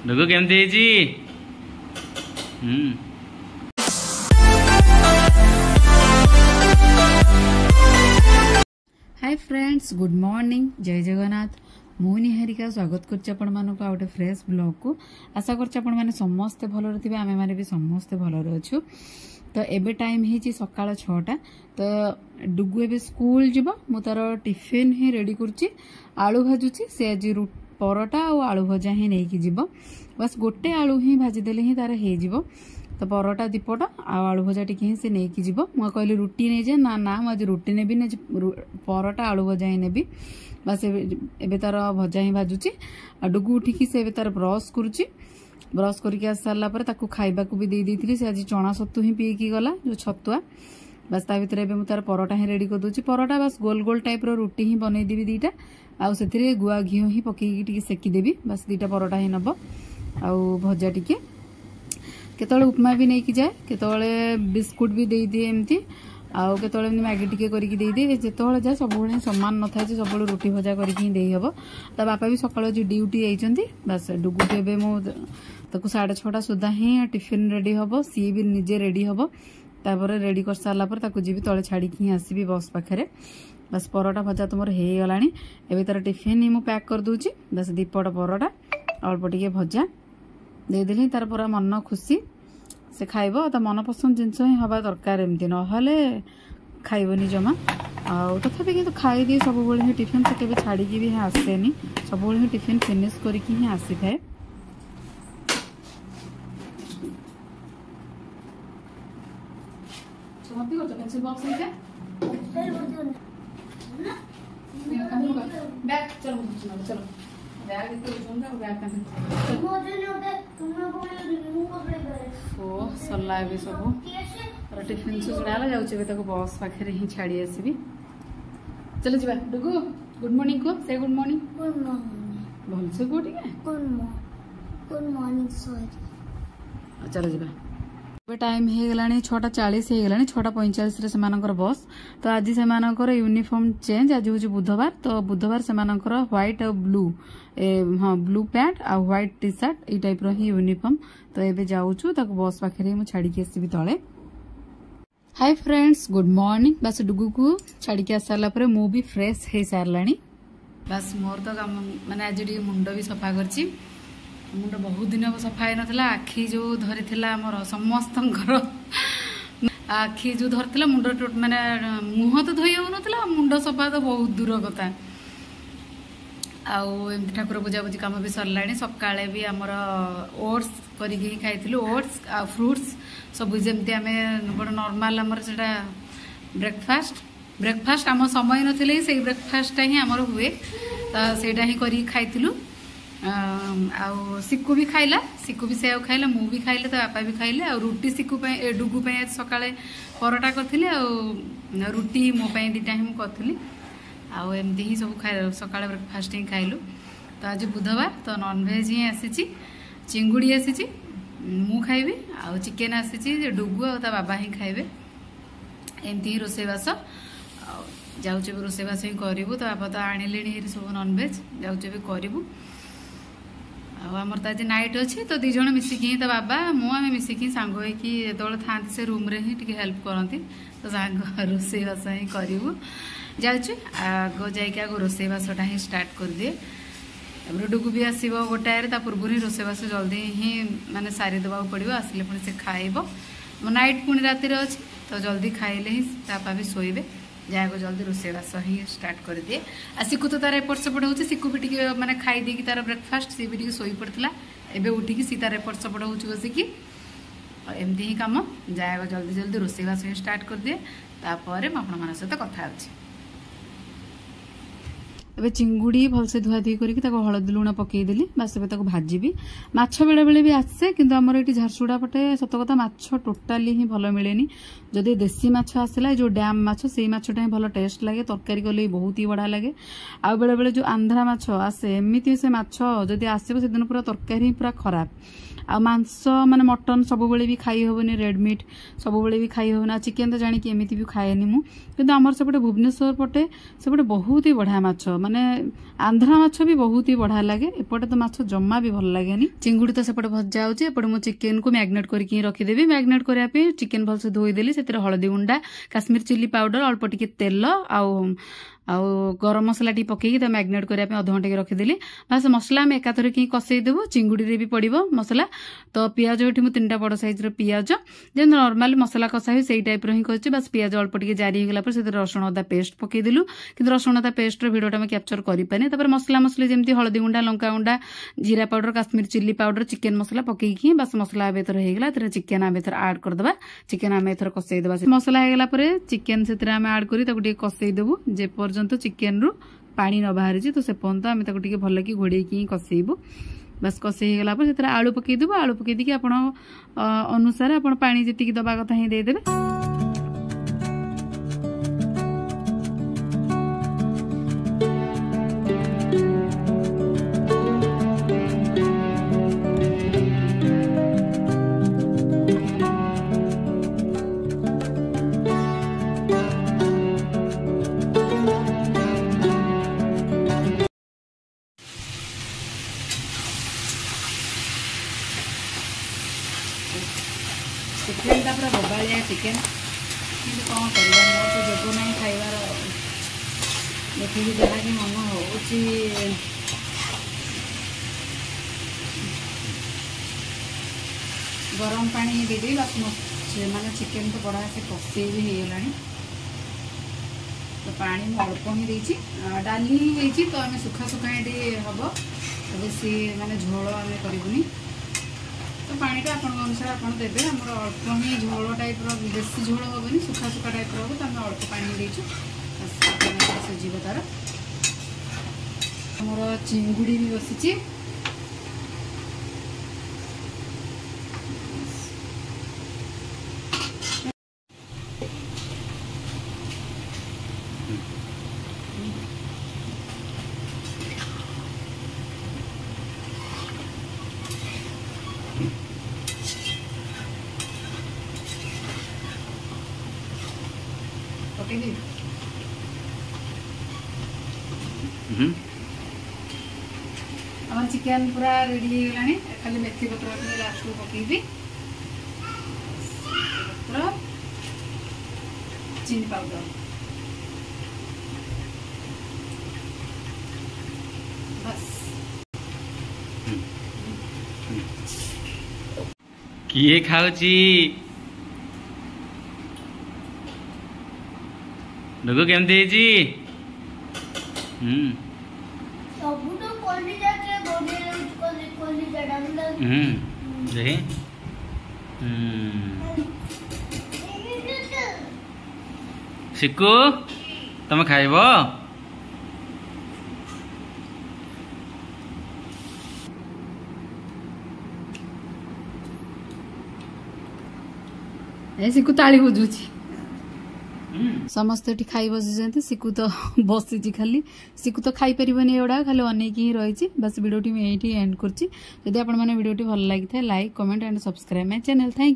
डुगु केमती जी hi friends good morning जय जगन्नाथ मु निहारिका स्वागत कर फ्रेश ब्लॉग को आशा कर समस्ते भल थे आम मैंने भी समस्ते भल अच्छु। तो एबे टाइम है सकाल 6टा। तो डुगु एबे स्कूल जीव मु तार टिफिन ही रेडी करुच्ची आलू भाजुची से आज परोटा और आलू भजा ही नहीं जीव बस गोटे आलू ही भाजीदेले ही तार हो। तो परोटा दीपट आलू भजा टी ही से नहीं जीव मु कहली रुटी नहीं जाए ना ना मुझे रुटी नेबी ना परोटा आलू भजा ही नेबी बस एबे तार भजा ही भाजुची। डुगु उठिकी से तार ब्रश करुच्ची ब्रश करके आस सारा पर ताकू खाइबा को भी दे दी थी। से आज चना सत्तू ही पीकी गला जो छतुआ बस ता भीतर एबे मु तार परोटा ही रेडी कर दूची। परोटा बस गोल गोल टाइप रो रुटी ही बनई देबी दीटा आउ सेथिरे गुआ घी ही पकेकी टिके सेकी देबी बस दीटा परोटा ही नब आउ भजा टिके केतळे उपमा भी नहीं की जाए केतळे बिस्कुट भी दे दिए एमती आउ केतळे मैगी टिके करके दे दिए जेतळे जा सब समान न थाए सब रुटी भजा करके दे हबो। ता बापा भी सकाळ जो ड्यूटी आइचंती बस डुगु के एबे मु ताकू 6:30 सुधा ही टिफिन रेडी हबो सी भी निजे रेडी हबो तापर रेडी कर सारा पर ताकू जीवी तले छाड़ी ही आसबी बस पाखरे बस परोटा भजा तुम हो गलानी एबे तार टिफिन ही मु पैक कर दूची बस दीपट परोटा अल्प टिके भजा दे देली तार पूरा मन खुशी से खाइब ता मन पसंद जिनस ही हवा दरकार एमती नहले खाइबनी जमा आउ तथापि किंतु खाई दिए सब ही टिफिन से केबे छाड़ी भी आसेनी सब ही टिफिन फिनिश करके ही आसी थाए। पेंसिल बॉक्स है बैग चलो चलो बैग बैग सरला ए सब टिफिन सुना जाऊे बस पाखे ही छाड़ी आसबि चलो जी डुगु गुड मॉर्निंग को से गुड मॉर्निंग भल से को गुड मॉर्निंग चलो जी टाइम हो गला 6:40 हो गला 6:45 से बस। तो आज से यूनिफॉर्म चेंज आज हूँ बुधवार तो बुधवार से व्हाइट और ब्लू हाँ ब्लू पैंट आ व्हाइट टी शर्ट ये टाइप ही यूनिफॉर्म। तो ये जाऊँ बस पाखे मुझे छाड़ी आसबि तले। हाय फ्रेंड्स गुड मॉर्निंग बस डुगु को छाड़ी आस सारा पर मु भी फ्रेश हो सारा बस मोर तो काम माने आज मुंड भी सफा कर मुंड बहुत दिन हम सफा ही नाला आखि जो धरी आमर समस्त आखि जो धरला मुंड माने मुह तो धोई हो ना मुंड सफा तो बहुत दूर कथा आम ठाकुर पूजापूजी कम भी सरला सकाଳେ भी आमर ओट्स करके खाई ओट्स आ फ्रुट्स सब जमती आम गोटे नॉर्मल आमर से ब्रेकफास्ट आम समय नथिले से ब्रेकफास्ट ही आमर हुए तो सेटा ही करी खाइलु आउ सिक्कू भी खाइला सिक्कू भी से खाइला मु भी खाइले तो बापा भी खाइले आ रुटी सिक्कू डुगु सकाळे परोटा करथिले आ रुटी मो दीटा ही करी आमती ही सब सकाळे ब्रेकफास्ट ही खाइलु। तो आज बुधवार तो नॉनभेज ही आसी चिंगुड़ी आसी मु खाइबी आ चिकेन आसी डुगु आ बाबा ही खाइबे एमती ही रोषेबास जाऊे रोषेबास ही करूँ। तो बापा तो आनिले सब नॉनभेज जाऊे भी करूँ आमर तो आज नाइट अच्छी तो दिज मिसिकी तो बाबा मुझे मिसिकी सांग जो था से रूम रे ही टिके हेल्प करती तो सांग रोषेबास ही करूँ जाऊँ आग जाग रोषेबासटा ही स्टार्ट कर दिए डुगु भी आसो गोटाए पूर्व ही रोषेबास जल्दी ही माने सारी देवा पड़ो आसिले पुणी से खाइब नाइट पुणी रातिर अच्छी तो जल्दी खाइले ही तापा भी शोबे जाए जल्दी रोषेबास ही स्टार्ट कर दिए आ सिक्कू तो तार एपट सेपट हो सिक्कू भी टी माने खाई देकी तार ब्रेकफास्ट सी भी शोई पड़ता एबे उठिकी सी तार एपट सेपट हो बसिकी एमती ही कम जाए जल्दी जल्दी रोषेबास ही स्टार्ट कर दिए तापर आपण सहित कथा एबे चिंगुड़ी भलसे धुआ धुई करके हलदी लुण पकईदेली बास एबे भाजी माछ बेले बेले भी आसे किंतु आमर ये झारसुगुड़ा पटे सत कथा माछ टोटाली ही भल मिलेनी जदि देसी माछ आसला जो डैम माछ से माछटा ही भल टेस्ट लगे तरकारी कले बहुत ही बढ़िया लगे आ बेले बेले जो आंध्रा माछ आसे एमती से माछ जदि आसब से दिन पूरा तरकारी पूरा खराब आ मांस माने मटन सब बेले भी खाई होबनी रेड मीट सब बेले भी खाई होबना चिकेन तो जानी कि एमती भी खाएनी मु किंतु आमर सेपटे भुवनेश्वर पटे सेपटे बहुत ही बढ़िया माछ माने माने आंध्रा माछ भी बहुत ही बढ़िया लगे एपटे तो माछ जम्मा भी भल लगे चिंगुड़ी तो सेपटे भजा होची एपटे मु चिकेन को मैग्नेट करके रखिदेवी मैग्नेट करया पे चिकेन भलसे धोईदेली से हलदी गुंडा काश्मीर चिली पाउडर अल्प टिके तेल आउ गरम मसला टी पकईकी तो मैग्नेट करने अध घंटे रखिदेली बास मसला आम एकाथर कि कसईदेबू चिंगुड़ी रे भी पड़ो मसला तो पियाज ये मुझे 3टा बड़ साइज पियाज जो नॉर्मल मसला कषा हुए से टाइप ही कर बस पियाज अल्प टिके जारी होगा से रसुण अदा पेस्ट पकईदेलु कि रसुण अदा पेस्ट भिडियोटा आम कैप्चर करें मसला मसली जमी हलदी गुंडा लंका गुंडा जीरा powder Kashmir chilli powder chicken masala पकईकी बस मसला आम एथर होगा चिकेन आम एथर आड करदे चिकेन आम एथर कसईदेबा मसला होगा चिकेन से आड कर कसईदेबू जे पर्यंत चिकेन रु पानी न बाहरी तो से पर्यंत आम टे भल कि घोड़े कसईबू बस कसई होगा से आलू पकईदेबू आलू पकई दी आप अनुसार आप पानी जी दबा कथा ही देदेवे चिकेन पूरा बबालिया चिकेन कौन कर मोर तो जोग ना खाइबार देखिए जहाँ कि मन हो गरम पानी देदेवी बस माने चिकेन तो बड़ा से कषे भी होगा तो पानी मैं अल्प ही देती डाली ही तो आम सुखा सुखा ये हम बेसी माने झोल आम करूनी तो पानीटा आप अनुसार आप देते आम अल्प ही झोल टाइप बेसी झोल हेनी सुखा सुखा टाइप हम तो आम अल्प पानी देचु सीझ तार आमर चिंगुड़ी भी बसी आम चिकेन पूरा रेडी होगा खाली मेथी पत्र लास्ट को पकईबी पत्र चीनी पाउडर बस किए खाऊची नुगु केमती हेची सिक्कू तुम खाइब सिक्कू ताली बजुची समस्ते खाई बसी सिक्कू तो बसी खाली सिक्कू तो खाई परिबनी एवडा खाली अनेक ही रही बस वीडियो मैं ये एंड कर भिडियो भल लगी था like comment and subscribe my channel thank you.